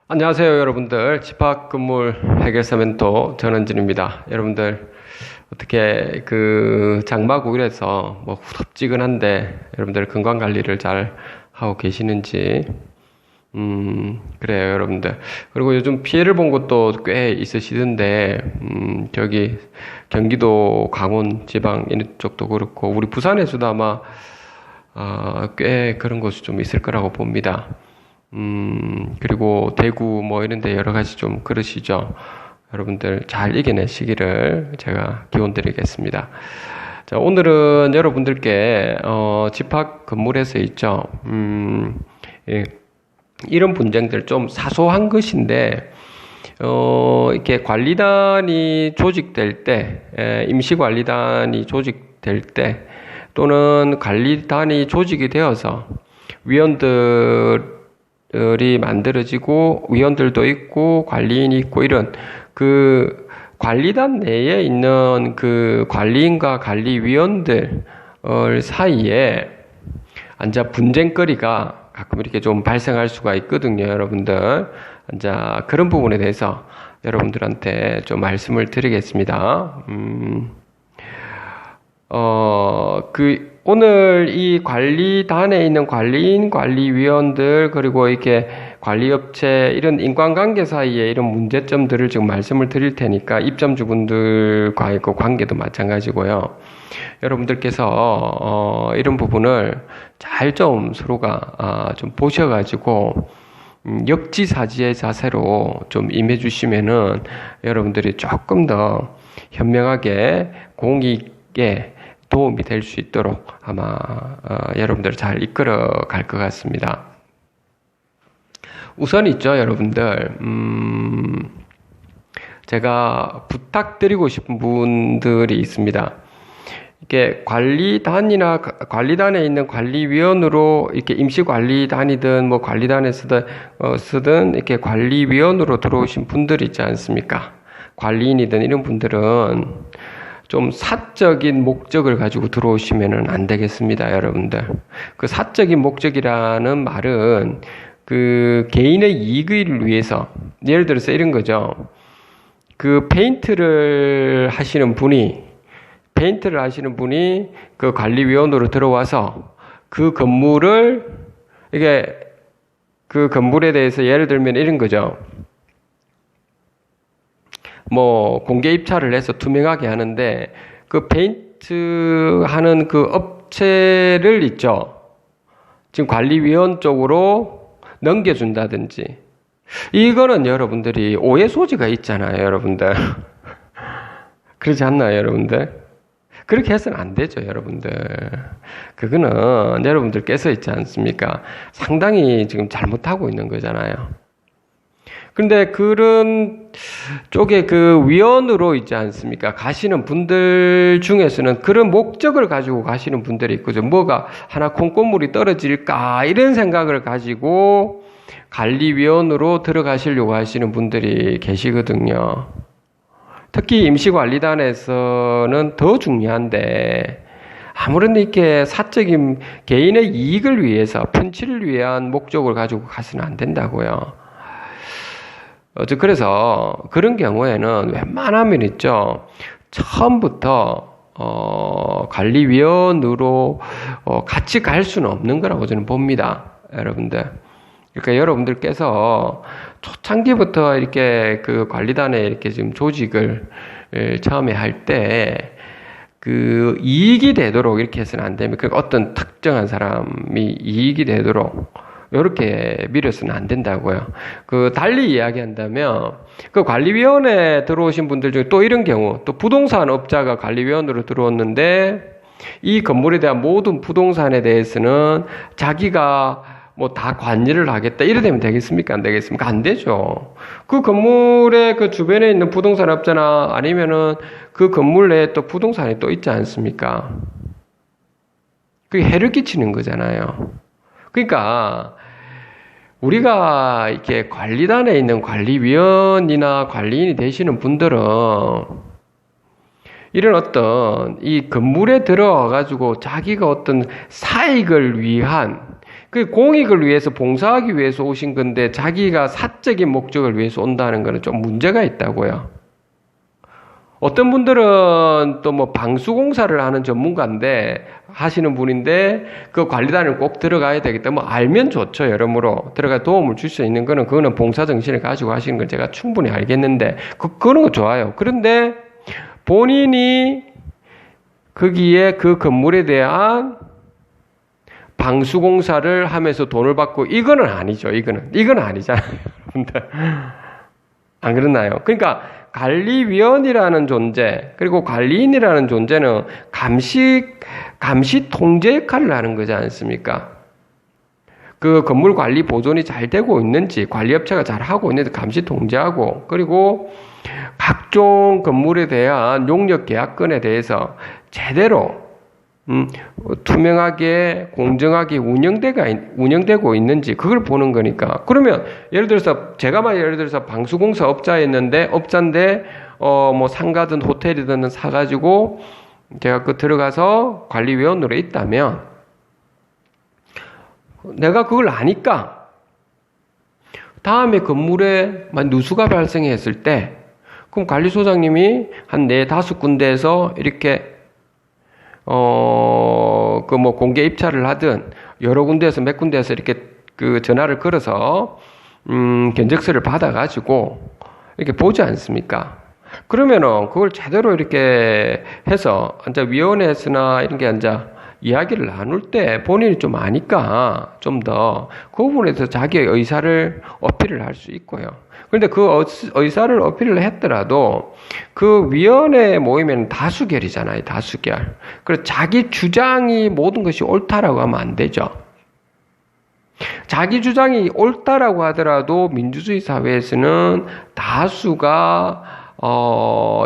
안녕하세요, 여러분들. 집합건물 해결사 멘토 전원진입니다. 여러분들 어떻게 장마 9일에서 후덥지근한데 여러분들 건강 관리를 잘 하고 계시는지 그래요, 여러분들. 그리고 요즘 피해를 본 것도 꽤 있으시던데 저기 경기도 강원 지방 이쪽도 그렇고 우리 부산에서도 아마 꽤 그런 곳이 좀 있을 거라고 봅니다. 그리고 대구 이런 데 여러 가지 좀 그러시죠. 여러분들 잘 이겨내시기를 제가 기원 드리겠습니다. 자, 오늘은 여러분들께, 집합 건물에서 있죠. 예, 이런 분쟁들 좀 사소한 것인데, 이렇게 관리단이 조직될 때, 임시관리단이 조직될 때, 또는 관리단이 조직이 되어서 위원들이 만들어지고 위원들도 있고 관리인이 있고 이런 그 관리단 내에 있는 그 관리인과 관리위원들 사이에 앉아 분쟁거리가 가끔 이렇게 좀 발생할 수가 있거든요, 여러분들. 자, 그런 부분에 대해서 여러분들한테 좀 말씀을 드리겠습니다. 오늘 이 관리단에 있는 관리인, 관리위원들, 그리고 이렇게 관리업체, 이런 인간관계 사이에 이런 문제점들을 지금 말씀을 드릴 테니까 입점주분들과의 그 관계도 마찬가지고요. 여러분들께서, 이런 부분을 잘 좀 서로가, 좀 보셔가지고, 역지사지의 자세로 좀 임해주시면은 여러분들이 조금 더 현명하게 공익에 도움이 될 수 있도록 아마 여러분들을 잘 이끌어 갈 것 같습니다. 우선 있죠, 여러분들. 제가 부탁드리고 싶은 분들이 있습니다. 이렇게 관리단에 있는 관리위원으로 이렇게 임시관리단이든 관리단에 쓰든 이렇게 관리위원으로 들어오신 분들이 있지 않습니까? 관리인이든 이런 분들은 좀 사적인 목적을 가지고 들어오시면은 안 되겠습니다, 여러분들. 그 사적인 목적이라는 말은 그 개인의 이익을 위해서, 예를 들어서 이런 거죠. 그 페인트를 하시는 분이 그 관리위원으로 들어와서 그 건물을, 이게 그 건물에 대해서 예를 들면 이런 거죠. 공개 입찰을 해서 투명하게 하는데, 그 페인트 하는 그 업체를 있죠. 지금 관리위원 쪽으로 넘겨준다든지. 이거는 여러분들이 오해 소지가 있잖아요, 여러분들. 그렇지 않나요, 여러분들? 그렇게 해서는 안 되죠, 여러분들. 그거는 여러분들께서 있지 않습니까? 상당히 지금 잘못하고 있는 거잖아요. 근데 그런 쪽에 그 위원으로 있지 않습니까? 가시는 분들 중에서는 그런 목적을 가지고 가시는 분들이 있거든요. 뭐가 하나 콩고물이 떨어질까? 이런 생각을 가지고 관리위원으로 들어가시려고 하시는 분들이 계시거든요. 특히 임시관리단에서는 더 중요한데, 아무런 이렇게 사적인 개인의 이익을 위해서, 펀치를 위한 목적을 가지고 가서는 안 된다고요. 그래서 그런 경우에는 웬만하면 있죠. 처음부터 관리위원으로 같이 갈 수는 없는 거라고 저는 봅니다, 여러분들. 그러니까 여러분들께서 초창기부터 이렇게 그 관리단에 이렇게 지금 조직을 처음에 할 때 그 이익이 되도록 이렇게 해서는 안 됩니다. 그러니까 어떤 특정한 사람이 이익이 되도록 이렇게 밀어서는 안 된다고요. 그 달리 이야기한다면 그 관리위원회에 들어오신 분들 중에 또 이런 경우, 또 부동산 업자가 관리위원으로 들어왔는데 이 건물에 대한 모든 부동산에 대해서는 자기가 다 관리를 하겠다, 이래 되면 되겠습니까? 안 되겠습니까? 안 되죠. 그 건물의 그 주변에 있는 부동산 업자나 아니면은 그 건물 내에 또 부동산이 또 있지 않습니까? 그게 해를 끼치는 거잖아요. 그러니까 우리가 이렇게 관리단에 있는 관리위원이나 관리인이 되시는 분들은 이런 어떤 이 건물에 들어와 가지고 자기가 어떤 사익을 위한 그 공익을 위해서 봉사하기 위해서 오신 건데 자기가 사적인 목적을 위해서 온다는 거는 좀 문제가 있다고요. 어떤 분들은 또 뭐 방수공사를 하는 전문가인데 하시는 분인데 그 관리단을 꼭 들어가야 되겠다. 뭐 알면 좋죠. 여러모로 들어가 도움을 줄 수 있는 거는 그거는 봉사 정신을 가지고 하시는 걸 제가 충분히 알겠는데 그런 거 좋아요. 그런데 본인이 거기에 그 건물에 대한 방수공사를 하면서 돈을 받고 이거는 아니죠. 이건 아니잖아요. 여러분들. 안 그렇나요? 그러니까 관리위원이라는 존재, 그리고 관리인이라는 존재는 감시 통제 역할을 하는 거지 않습니까? 그 건물 관리 보존이 잘 되고 있는지, 관리업체가 잘 하고 있는지 감시 통제하고, 그리고 각종 건물에 대한 용역 계약건에 대해서 제대로 투명하게 공정하게 운영되고 있는지 그걸 보는 거니까. 그러면 예를 들어서 제가 예를 들어서 방수공사 업자인데 뭐 상가든 호텔이든 사가지고 제가 그 들어가서 관리위원으로 있다면 내가 그걸 아니까 다음에 건물에 누수가 발생했을 때 그럼 관리소장님이 한 4-5군데에서 이렇게 그 뭐 공개 입찰을 하든 여러 군데에서 몇 군데에서 이렇게 그 전화를 걸어서 견적서를 받아가지고 이렇게 보지 않습니까? 그러면은 그걸 제대로 이렇게 해서 이제 위원회에서나 이런 게 이제 이야기를 나눌 때 본인이 좀 아니까 좀 더 그 부분에서 자기의 의사를 어필을 할 수 있고요. 그런데 그 의사를 어필을 했더라도 그 위원회 모이면 다수결이잖아요. 다수결. 그래서 자기 주장이 모든 것이 옳다라고 하면 안 되죠. 자기 주장이 옳다라고 하더라도 민주주의 사회에서는 다수가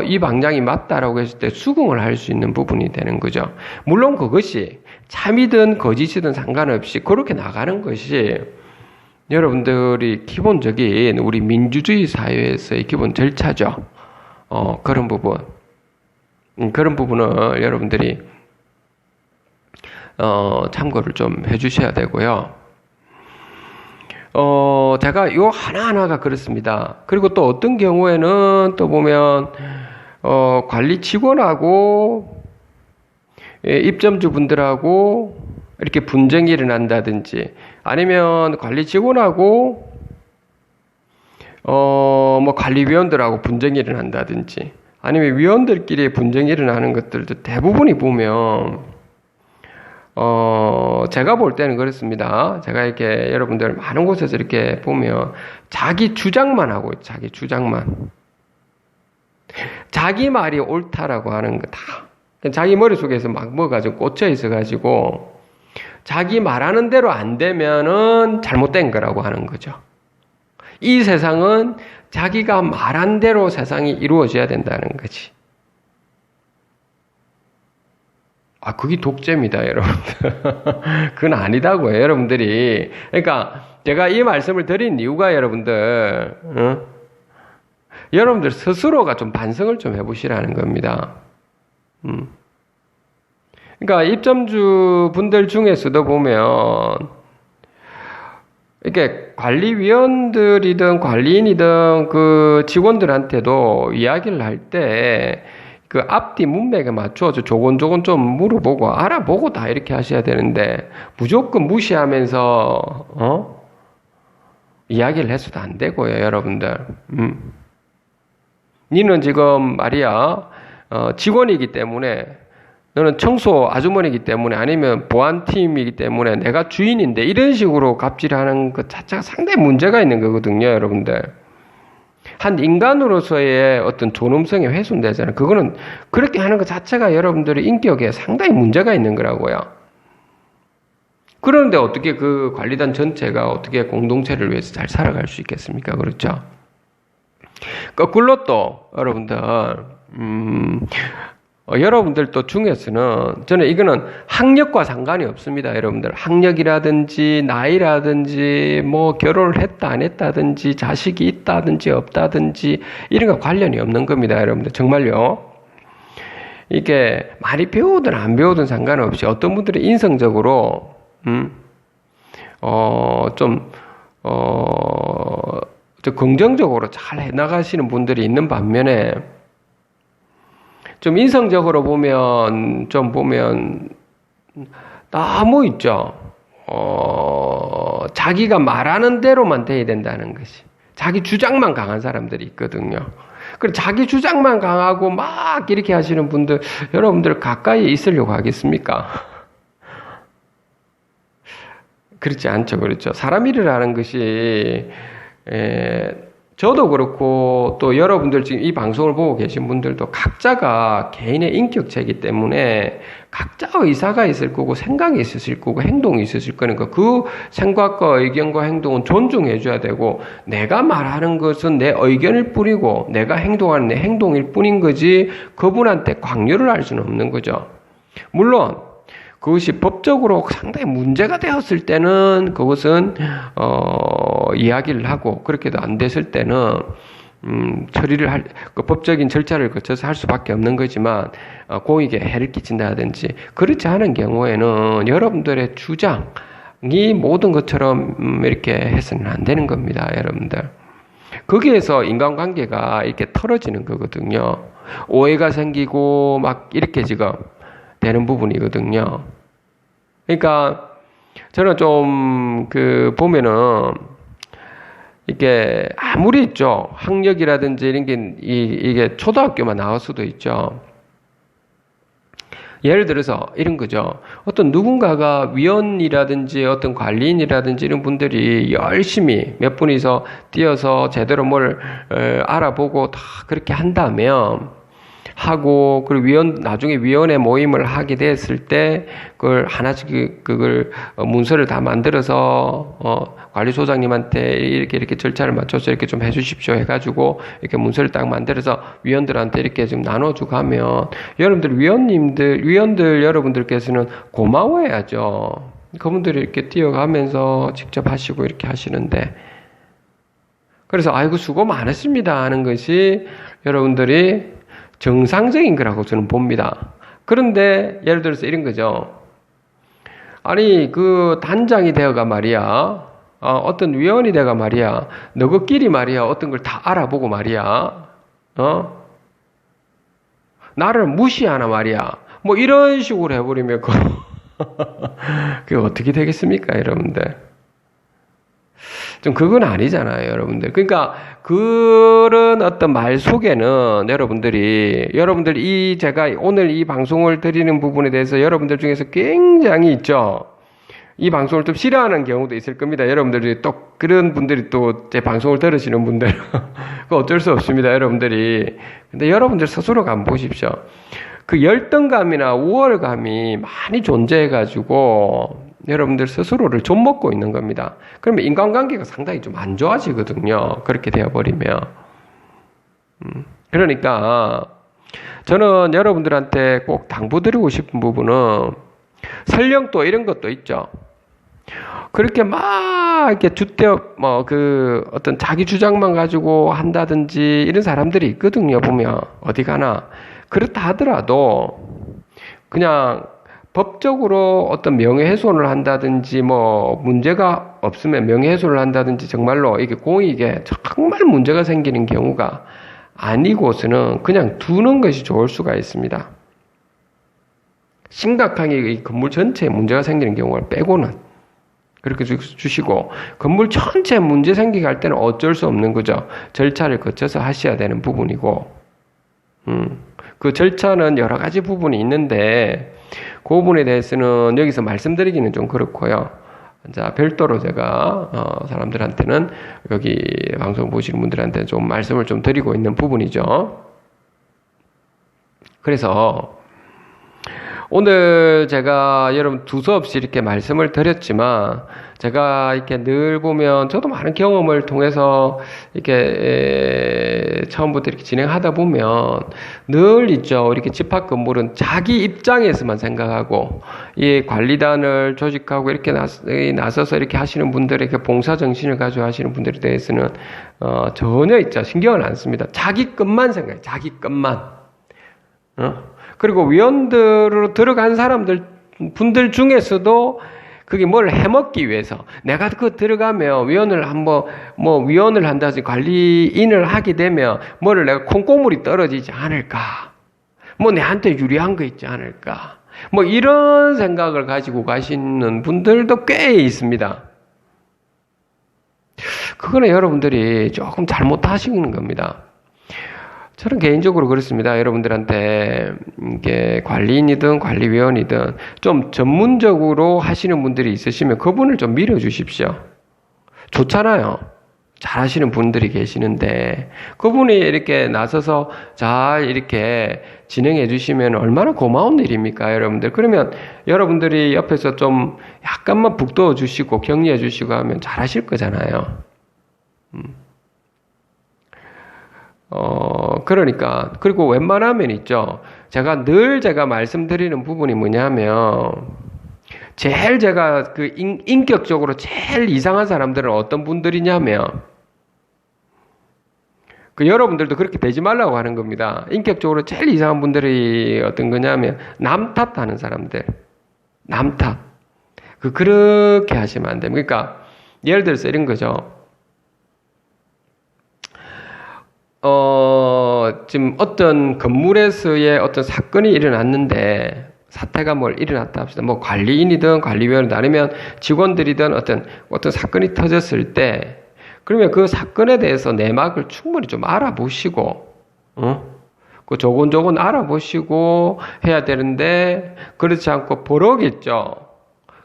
이 방향이 맞다라고 했을 때 수긍을 할 수 있는 부분이 되는 거죠. 물론 그것이 참이든 거짓이든 상관없이 그렇게 나가는 것이 여러분들이 기본적인 우리 민주주의 사회에서의 기본 절차죠. 그런 부분을 여러분들이 참고를 좀 해주셔야 되고요. 제가 요 하나하나가 그렇습니다. 그리고 또 어떤 경우에는 또 보면 관리 직원하고 입점주 분들하고 이렇게 분쟁이 일어난다든지 아니면 관리 직원하고 뭐 관리위원들하고 분쟁이 일어난다든지 아니면 위원들끼리 분쟁이 일어나는 것들도 대부분이 보면 제가 볼 때는 그렇습니다. 제가 이렇게 여러분들 많은 곳에서 이렇게 보면 자기 주장만 하고 있죠. 자기 주장만. 자기 말이 옳다라고 하는 거다. 자기 머릿속에서 막 뭐가지고 꽂혀 있어가지고 자기 말하는 대로 안 되면은 잘못된 거라고 하는 거죠. 이 세상은 자기가 말한 대로 세상이 이루어져야 된다는 거지. 그게 독재입니다, 여러분들. 그건 아니다고요, 여러분들이. 그러니까, 제가 이 말씀을 드린 이유가 여러분들, 여러분들 스스로가 좀 반성을 좀 해보시라는 겁니다. 그러니까, 입점주 분들 중에서도 보면, 이렇게 관리위원들이든 관리인이든 그 직원들한테도 이야기를 할 때, 그 앞뒤 문맥에 맞춰서 조곤조곤 좀 물어보고 알아보고 다 이렇게 하셔야 되는데 무조건 무시하면서 이야기를 해서도 안 되고요, 여러분들. 니는 지금 말이야 직원이기 때문에 너는 청소 아주머니이기 때문에 아니면 보안팀이기 때문에 내가 주인인데 이런 식으로 갑질하는 것 자체가 상당히 문제가 있는 거거든요, 여러분들. 한 인간으로서의 어떤 존엄성이 훼손되잖아요. 그거는 그렇게 하는 것 자체가 여러분들의 인격에 상당히 문제가 있는 거라고요. 그런데 어떻게 그 관리단 전체가 어떻게 공동체를 위해서 잘 살아갈 수 있겠습니까? 그렇죠? 거꾸로 또 여러분들 여러분들도 중에서는 저는 이거는 학력과 상관이 없습니다. 여러분들 학력이라든지 나이라든지 뭐 결혼을 했다 안 했다든지 자식이 있다든지 없다든지 이런 거 관련이 없는 겁니다. 여러분들 정말요. 이게 많이 배우든 안 배우든 상관없이 어떤 분들이 인성적으로 좀 긍정적으로 잘 해나가시는 분들이 있는 반면에 좀 인성적으로 보면 너무 있죠. 자기가 말하는 대로만 돼야 된다는 것이. 자기 주장만 강한 사람들이 있거든요. 그리고 자기 주장만 강하고 막 이렇게 하시는 분들, 여러분들 가까이에 있으려고 하겠습니까? 그렇지 않죠. 그렇죠. 사람 일이라는 것이, 저도 그렇고, 또 여러분들 지금 이 방송을 보고 계신 분들도 각자가 개인의 인격체이기 때문에 각자 의사가 있을 거고, 생각이 있으실 거고, 행동이 있으실 거니까 그 생각과 의견과 행동은 존중해줘야 되고, 내가 말하는 것은 내 의견일 뿐이고, 내가 행동하는 내 행동일 뿐인 거지, 그분한테 강요를 할 수는 없는 거죠. 물론, 그것이 법적으로 상당히 문제가 되었을 때는 그것은 이야기를 하고 그렇게도 안 됐을 때는 처리를 그 법적인 절차를 거쳐서 할 수밖에 없는 거지만 공익에 해를 끼친다든지 그렇지 않은 경우에는 여러분들의 주장이 모든 것처럼 이렇게 해서는 안 되는 겁니다, 여러분들. 거기에서 인간관계가 이렇게 털어지는 거거든요. 오해가 생기고 막 이렇게 지금 되는 부분이거든요. 그러니까 저는 좀 보면은 이게 아무리 있죠. 학력이라든지 이런 게 이게 초등학교만 나올 수도 있죠. 예를 들어서 이런 거죠. 어떤 누군가가 위원이라든지 어떤 관리인이라든지 이런 분들이 열심히 몇 분이서 뛰어서 제대로 뭘 알아보고 다 그렇게 한다면 하고, 그리고 나중에 위원회 모임을 하게 됐을 때, 그걸 하나씩, 그걸, 문서를 다 만들어서, 관리소장님한테 이렇게 절차를 맞춰서 이렇게 좀 해주십시오 해가지고, 이렇게 문서를 딱 만들어서 위원들한테 이렇게 좀 나눠주고 하면, 여러분들, 위원들 여러분들께서는 고마워해야죠. 그분들이 이렇게 뛰어가면서 직접 하시고 이렇게 하시는데, 그래서, 아이고, 수고 많으십니다 하는 것이 여러분들이 정상적인 거라고 저는 봅니다. 그런데 예를 들어서 이런 거죠. 아니 그 단장이 되어가 말이야, 어떤 위원이 되어가 말이야, 너희끼리 말이야 어떤 걸 다 알아보고 말이야, 나를 무시하나 말이야, 뭐 이런 식으로 해버리면 그게 어떻게 되겠습니까, 여러분들? 좀 그건 아니잖아요, 여러분들. 그러니까 그런 어떤 말 속에는 여러분들이 제가 오늘 이 방송을 드리는 부분에 대해서 여러분들 중에서 굉장히 있죠. 이 방송을 좀 싫어하는 경우도 있을 겁니다. 여러분들이 또 그런 분들이 또 제 방송을 들으시는 분들 그 어쩔 수 없습니다, 여러분들이. 근데 여러분들 스스로가 한번 보십시오. 그 열등감이나 우월감이 많이 존재해가지고 여러분들 스스로를 좀먹고 있는 겁니다. 그러면 인간관계가 상당히 좀 안 좋아지거든요. 그렇게 되어버리면. 그러니까 저는 여러분들한테 꼭 당부드리고 싶은 부분은 설령 또 이런 것도 있죠. 그렇게 막 이렇게 어떤 자기 주장만 가지고 한다든지 이런 사람들이 있거든요. 보면 어디 가나. 그렇다 하더라도 그냥 법적으로 어떤 명예훼손을 한다든지 뭐 문제가 없으면 명예훼손을 한다든지 정말로 이게 공익에 정말 문제가 생기는 경우가 아니고서는 그냥 두는 것이 좋을 수가 있습니다. 심각하게 이 건물 전체에 문제가 생기는 경우를 빼고는 그렇게 주시고, 건물 전체에 문제 생기게 할 때는 어쩔 수 없는 거죠. 절차를 거쳐서 하셔야 되는 부분이고, 그 절차는 여러 가지 부분이 있는데 그 부분에 대해서는 여기서 말씀드리기는 좀 그렇고요. 자, 별도로 제가 사람들한테는, 여기 방송 보시는 분들한테 좀 말씀을 좀 드리고 있는 부분이죠. 그래서 오늘 제가 여러분 두서없이 이렇게 말씀을 드렸지만, 제가 이렇게 늘 보면 저도 많은 경험을 통해서 이렇게 처음부터 이렇게 진행하다 보면 늘 있죠. 이렇게 집합 건물은 자기 입장에서만 생각하고, 이 관리단을 조직하고 이렇게 나서서 이렇게 하시는 분들에게 봉사 정신을 가지고 하시는 분들에 대해서는 전혀 있죠. 신경을 안 씁니다. 자기 것만 생각해요. 자기 것만. 그리고 위원들로 들어간 분들 중에서도 그게 뭘 해먹기 위해서 내가 그 들어가면 위원을 한다든지 관리인을 하게 되면 뭐를 내가 콩고물이 떨어지지 않을까? 뭐 내한테 유리한 거 있지 않을까? 뭐 이런 생각을 가지고 가시는 분들도 꽤 있습니다. 그거는 여러분들이 조금 잘못하시는 겁니다. 저는 개인적으로 그렇습니다. 여러분들한테 이게 관리인이든 관리위원이든 좀 전문적으로 하시는 분들이 있으시면 그분을 좀 밀어주십시오. 좋잖아요. 잘하시는 분들이 계시는데 그분이 이렇게 나서서 잘 이렇게 진행해 주시면 얼마나 고마운 일입니까, 여러분들. 그러면 여러분들이 옆에서 좀 약간만 북돋워 주시고 격려해 주시고 하면 잘하실 거잖아요. 그러니까 그리고 웬만하면 있죠. 제가 말씀드리는 부분이 뭐냐면 제가 그 인격적으로 제일 이상한 사람들은 어떤 분들이냐면 그 여러분들도 그렇게 되지 말라고 하는 겁니다. 인격적으로 제일 이상한 분들이 어떤 거냐면 남 탓하는 사람들. 남 탓. 그렇게 하시면 안 됩니다. 그러니까 예를 들어서 이런 거죠. 지금 어떤 건물에서의 어떤 사건이 일어났는데, 사태가 일어났다 합시다. 뭐 관리인이든 관리위원이든 아니면 직원들이든 어떤 사건이 터졌을 때, 그러면 그 사건에 대해서 내막을 충분히 좀 알아보시고, 그 조곤조곤 알아보시고 해야 되는데, 그렇지 않고 버럭이죠.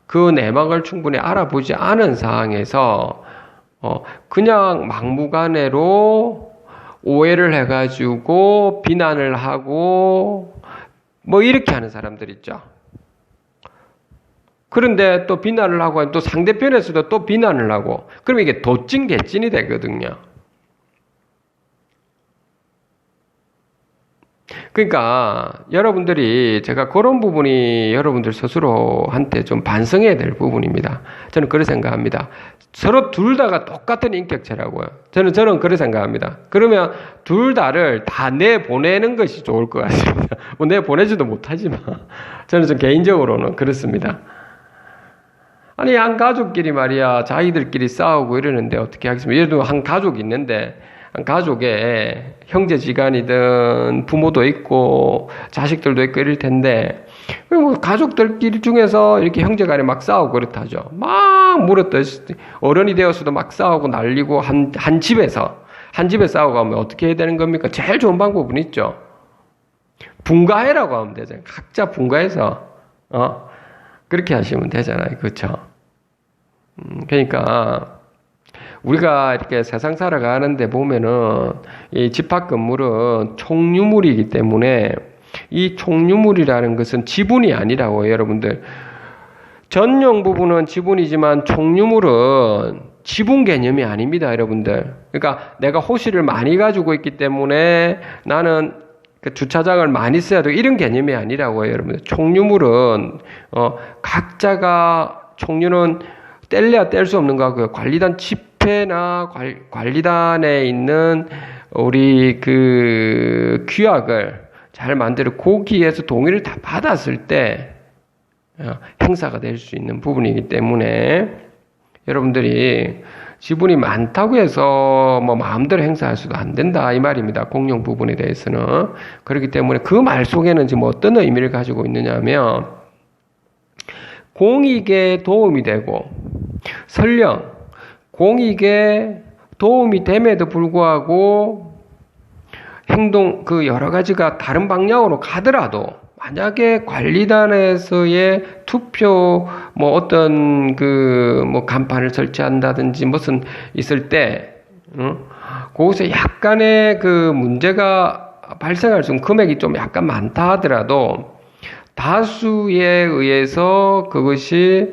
그 내막을 충분히 알아보지 않은 상황에서, 그냥 막무가내로 오해를 해가지고 비난을 하고 뭐 이렇게 하는 사람들 있죠. 그런데 또 비난을 하고 또 상대편에서도 또 비난을 하고 그러면 이게 도찐 개찐이 되거든요. 그러니까 여러분들이 제가 그런 부분이 여러분들 스스로한테 좀 반성해야 될 부분입니다. 저는 그렇게 생각합니다. 서로 둘 다가 똑같은 인격체라고요. 저는 그렇게 생각합니다. 그러면 둘 다를 다 내보내는 것이 좋을 것 같습니다. 뭐 내보내지도 못하지만 저는 좀 개인적으로는 그렇습니다. 아니 한 가족끼리 말이야 자기들끼리 싸우고 이러는데 어떻게 하겠습니까? 예를 들어 한 가족이 있는데 한 가족에 형제지간이든 부모도 있고 자식들도 있고 이럴 텐데 뭐 가족들끼리 중에서 이렇게 형제간에 막 싸우고 그렇다죠. 막 물었듯이 어른이 되어서도 막 싸우고 난리고 한 집에서 싸우고 하면 어떻게 해야 되는 겁니까? 제일 좋은 방법은 있죠. 분가해라고 하면 되잖아요. 각자 분가해서 그렇게 하시면 되잖아요. 그렇죠? 그러니까 우리가 이렇게 세상 살아가는데 보면은 이 집합 건물은 총유물이기 때문에 이 총유물이라는 것은 지분이 아니라고요, 여러분들. 전용 부분은 지분이지만 총유물은 지분 개념이 아닙니다, 여러분들. 그러니까 내가 호실을 많이 가지고 있기 때문에 나는 그 주차장을 많이 써야 되고 이런 개념이 아니라고요, 여러분들. 총유물은 각자가 총유는 뗄래야 뗄 수 없는 거고요. 관리단 집회나 관리단에 있는 우리 그 규약을 잘 만들어 거기에서 동의를 다 받았을 때 행사가 될 수 있는 부분이기 때문에 여러분들이 지분이 많다고 해서 뭐 마음대로 행사할 수도 안 된다 이 말입니다. 공용 부분에 대해서는. 그렇기 때문에 그 말 속에는 지금 어떤 의미를 가지고 있느냐면 공익에 도움이 되고 설령 공익에 도움이 됨에도 불구하고 행동 그 여러 가지가 다른 방향으로 가더라도 만약에 관리단에서의 투표 뭐 어떤 그 뭐 간판을 설치한다든지 무슨 있을 때 거기서 약간의 그 문제가 발생할 수 있는 금액이 좀 약간 많다 하더라도 다수에 의해서 그것이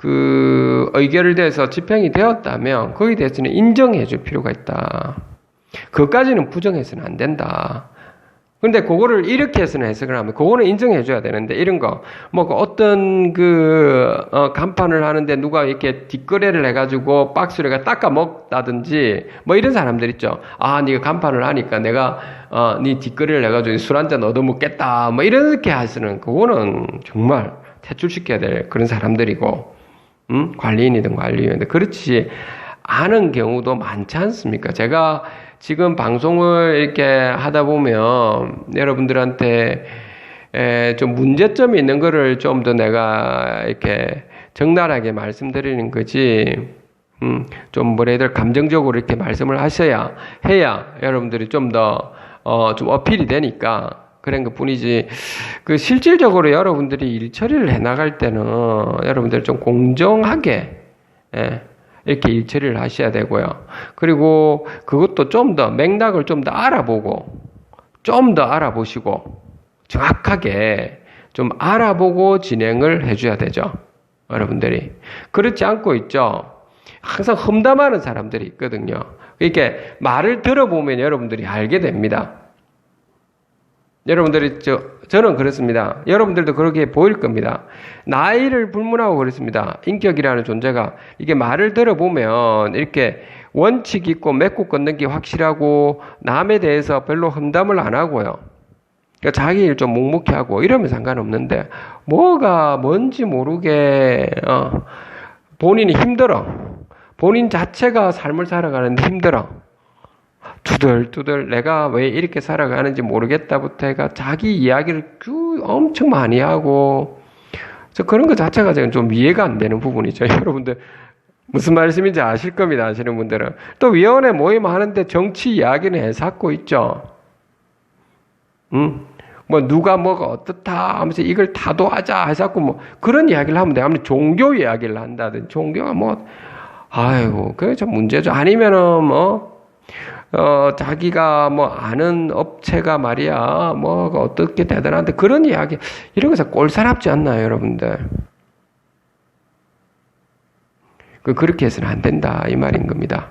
의결돼서 집행이 되었다면 거기에 대해서는 인정해 줄 필요가 있다. 그것까지는 부정해서는 안 된다. 근데 그거를 이렇게 해서는 해석을 하면 그거는 인정해 줘야 되는데 이런 거 뭐 어떤 간판을 하는데 누가 이렇게 뒷거래를 해가지고 박스를 닦아 먹다든지 뭐 이런 사람들 있죠. 아 네가 간판을 하니까 내가 네 뒷거래를 해가지고 술 한잔 얻어먹겠다 뭐 이렇게 하시는 그거는 정말 퇴출시켜야 될 그런 사람들이고 관리인이든 관리위원들. 그렇지 않은 경우도 많지 않습니까? 제가 지금 방송을 이렇게 하다 보면 여러분들한테 좀 문제점이 있는 거를 좀 더 내가 이렇게 적나라하게 말씀드리는 거지, 좀 뭐라 해야 될 감정적으로 이렇게 말씀을 해야 여러분들이 좀 더, 좀 어필이 되니까 그런 것 뿐이지, 그 실질적으로 여러분들이 일 처리를 해 나갈 때는 여러분들 좀 공정하게, 이렇게 일 처리를 하셔야 되고요. 그리고 그것도 좀 더 맥락을 좀 더 알아보고, 좀 더 알아보시고, 정확하게 좀 알아보고 진행을 해줘야 되죠. 여러분들이. 그렇지 않고 있죠. 항상 험담하는 사람들이 있거든요. 이렇게 말을 들어보면 여러분들이 알게 됩니다. 여러분들이, 저는 그렇습니다. 여러분들도 그렇게 보일 겁니다. 나이를 불문하고 그렇습니다. 인격이라는 존재가 이게 말을 들어보면 이렇게 원칙 있고 맺고 걷는 게 확실하고 남에 대해서 별로 험담을 안 하고요. 그러니까 자기 일 좀 묵묵히 하고 이러면 상관없는데 뭐가 뭔지 모르게 본인이 힘들어. 본인 자체가 삶을 살아가는데 힘들어. 투덜투덜 내가 왜 이렇게 살아가는지 모르겠다부터 해가 자기 이야기를 엄청 많이 하고, 그런 것 자체가 좀 이해가 안 되는 부분이죠. 여러분들 무슨 말씀인지 아실 겁니다. 아시는 분들은. 또 위원회 모임 하는데 정치 이야기는 해삼고 있죠. 뭐 누가 뭐가 어떻다 하면서 이걸 다도하자 해갖고 뭐 그런 이야기를 하면 돼. 아무리 종교 이야기를 한다든 종교가 뭐 아이고 그게 좀 문제죠. 아니면은 뭐 자기가 뭐 아는 업체가 말이야 뭐가 어떻게 대단한데 그런 이야기 이런 것에 꼴사납지 않나요, 여러분들? 그렇게 해서는 안 된다 이 말인 겁니다.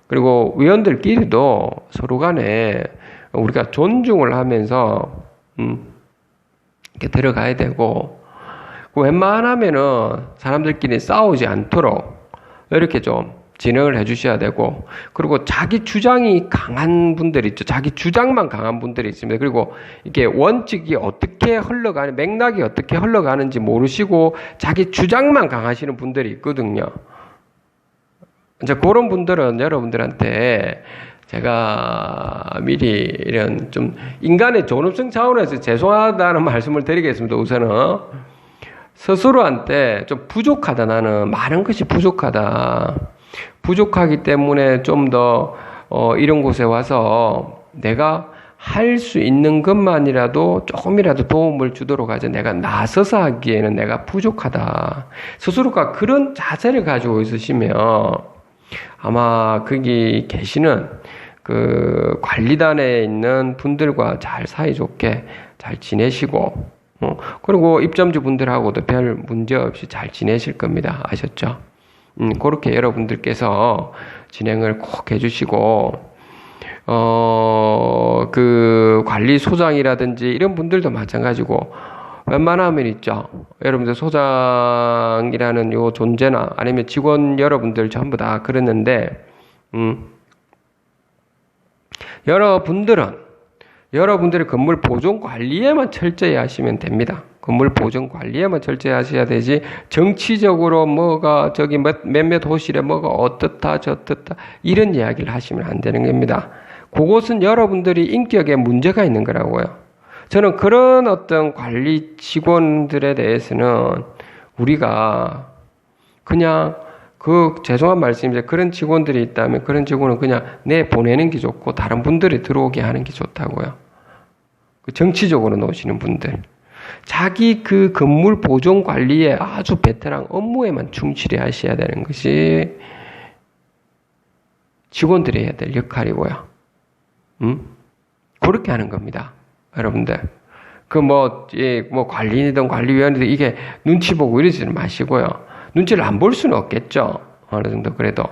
그리고 위원들끼리도 서로 간에 우리가 존중을 하면서 이렇게 들어가야 되고, 웬만하면은 사람들끼리 싸우지 않도록 이렇게 좀 진행을 해 주셔야 되고, 그리고 자기 주장이 강한 분들이 있죠. 자기 주장만 강한 분들이 있습니다. 그리고 이게 원칙이 어떻게 흘러가는, 맥락이 어떻게 흘러가는지 모르시고 자기 주장만 강하시는 분들이 있거든요. 이제 그런 분들은 여러분들한테 제가 미리 이런 좀 인간의 존엄성 차원에서 죄송하다는 말씀을 드리겠습니다. 우선은 스스로한테 좀 부족하다. 나는 많은 것이 부족하다. 부족하기 때문에 좀 더 이런 곳에 와서 내가 할 수 있는 것만이라도 조금이라도 도움을 주도록 하자. 내가 나서서 하기에는 내가 부족하다. 스스로가 그런 자세를 가지고 있으시면 아마 거기 계시는 그 관리단에 있는 분들과 잘 사이좋게 잘 지내시고, 그리고 입점주 분들하고도 별 문제 없이 잘 지내실 겁니다. 아셨죠? 그렇게 여러분들께서 진행을 꼭 해주시고, 그 관리소장이라든지 이런 분들도 마찬가지고, 웬만하면 있죠. 여러분들 소장이라는 요 존재나 아니면 직원 여러분들 전부 다 그랬는데, 여러분들이 건물 보존 관리에만 철저히 하시면 됩니다. 건물 보존 관리에만 철저히 하셔야 되지, 정치적으로 뭐가 저기 몇몇 호실에 뭐가 어떻다 저떻다 이런 이야기를 하시면 안 되는 겁니다. 그것은 여러분들이 인격에 문제가 있는 거라고요. 저는 그런 어떤 관리 직원들에 대해서는 우리가 그냥 죄송한 말씀인데 그런 직원들이 있다면 그런 직원은 그냥 보내는 게 좋고 다른 분들이 들어오게 하는 게 좋다고요. 정치적으로 놓으시는 분들. 자기 그 건물 보존 관리에 아주 베테랑 업무에만 충실히 하셔야 되는 것이 직원들이 해야 될 역할이고요. 그렇게 하는 겁니다. 여러분들. 관리인이든 관리위원이든 이게 눈치 보고 이러지는 마시고요. 눈치를 안 볼 수는 없겠죠. 어느 정도 그래도.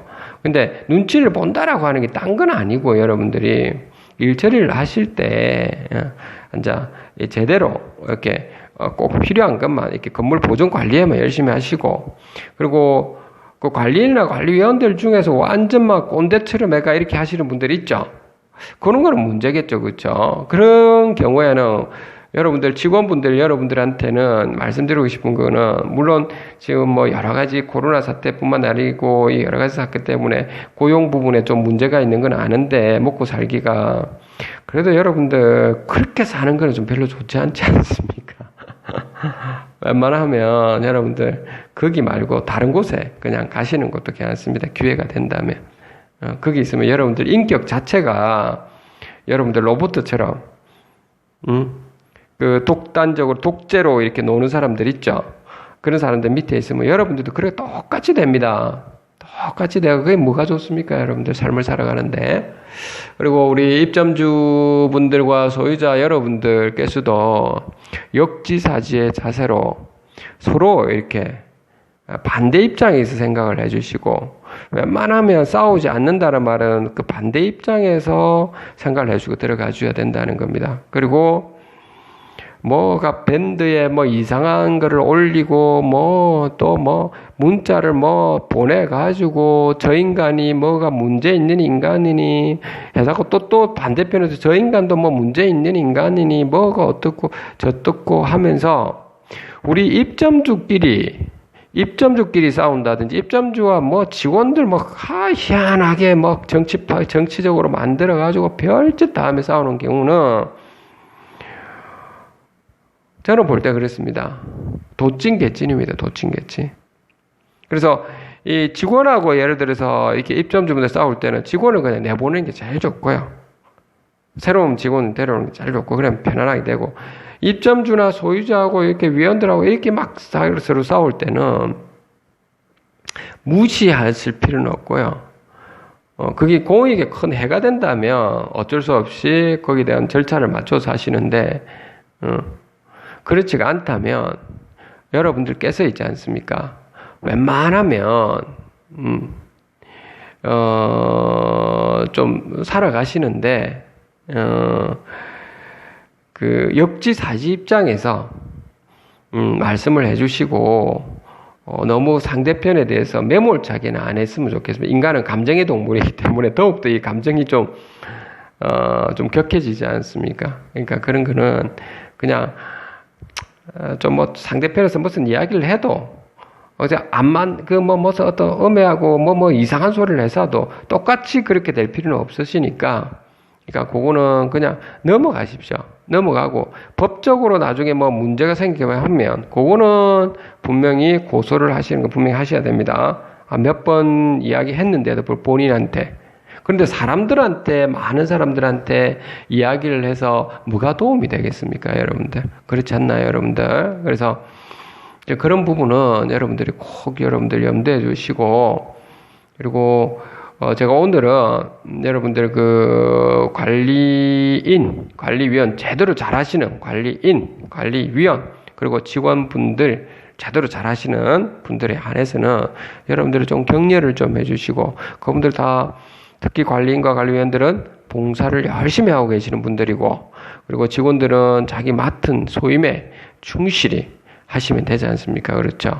근데 눈치를 본다라고 하는 게 딴 건 아니고, 여러분들이 일 처리를 하실 때, 제대로 이렇게 꼭 필요한 것만 이렇게 건물 보존 관리에만 열심히 하시고, 그리고 그 관리인이나 관리위원들 중에서 완전 막 꼰대처럼 이렇게 하시는 분들이 있죠. 그런 거는 문제겠죠. 그렇죠? 그런 경우에는 여러분들 직원분들 여러분들한테는 말씀드리고 싶은 거는 물론 지금 뭐 여러 가지 코로나 사태뿐만 아니고 이 여러 가지 사태 때문에 고용 부분에 좀 문제가 있는 건 아는데 먹고 살기가 그래도 여러분들 그렇게 사는 거는 좀 별로 좋지 않지 않습니까? 웬만하면 여러분들 거기 말고 다른 곳에 그냥 가시는 것도 괜찮습니다. 기회가 된다면 거기 있으면 여러분들 인격 자체가 여러분들 로봇처럼 그 독단적으로 독재로 이렇게 노는 사람들 있죠. 그런 사람들 밑에 있으면 여러분들도 그렇게 똑같이 됩니다. 똑같이 되고 그게 뭐가 좋습니까? 여러분들 삶을 살아가는데. 그리고 우리 입점주 분들과 소유자 여러분들께서도 역지사지의 자세로 서로 이렇게 반대 입장에서 생각을 해주시고 웬만하면 싸우지 않는다는 말은 그 반대 입장에서 생각을 해주고 들어가 줘야 된다는 겁니다. 그리고 뭐가 밴드에 뭐 이상한 거를 올리고 뭐 또 뭐 문자를 뭐 보내가지고 저 인간이 뭐가 문제 있는 인간이니 해서 또 반대편에서 저 인간도 뭐 문제 있는 인간이니 뭐가 어떻고 저떻고 하면서 우리 입점주끼리 싸운다든지 입점주와 뭐 직원들 뭐 희한하게 뭐 정치적으로 만들어가지고 별짓 다 하며 싸우는 경우는 저는 볼 때 그렇습니다. 도찐개찐입니다. 도찐개찐. 그래서 이 직원하고 예를 들어서 이렇게 입점주분들 싸울 때는 직원을 그냥 내보내는 게 제일 좋고요. 새로운 직원 데려오는 게 제일 좋고 그러면 편안하게 되고 입점주나 소유자하고 이렇게 위원들하고 이렇게 막 서로 싸울 때는 무시하실 필요는 없고요. 그게 공익에 큰 해가 된다면 어쩔 수 없이 거기에 대한 절차를 맞춰서 하시는데 그렇지가 않다면 여러분들께서 있지 않습니까? 웬만하면 좀 살아가시는데 그 역지사지 입장에서 말씀을 해주시고 너무 상대편에 대해서 매몰차게는 안 했으면 좋겠습니다. 인간은 감정의 동물이기 때문에 더욱더 이 감정이 좀 격해지지 않습니까? 그러니까 그런 거는 그냥 좀 뭐 상대편에서 무슨 이야기를 해도 어제 무슨 어떤 음해하고 이상한 소리를 해서도 똑같이 그렇게 될 필요는 없으시니까 그러니까 그거는 그냥 넘어가십시오. 넘어가고 법적으로 나중에 뭐 문제가 생기면 하면 그거는 분명히 고소를 하시는 거 분명히 하셔야 됩니다. 몇 번 이야기했는데도 본인한테. 그런데 많은 사람들한테 이야기를 해서 뭐가 도움이 되겠습니까, 여러분들? 그렇지 않나요, 여러분들? 그래서 그런 부분은 여러분들이 꼭 여러분들 염두해 주시고, 그리고 제가 오늘은 여러분들 그 관리위원, 제대로 잘하시는 관리위원, 그리고 직원분들, 제대로 잘하시는 분들에 한해서는 여러분들이 좀 격려를 좀 해주시고, 그분들 다 특히 관리인과 관리위원들은 봉사를 열심히 하고 계시는 분들이고, 그리고 직원들은 자기 맡은 소임에 충실히 하시면 되지 않습니까? 그렇죠?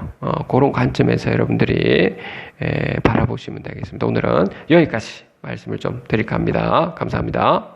그런 관점에서 여러분들이 바라보시면 되겠습니다. 오늘은 여기까지 말씀을 좀 드릴까 합니다. 감사합니다.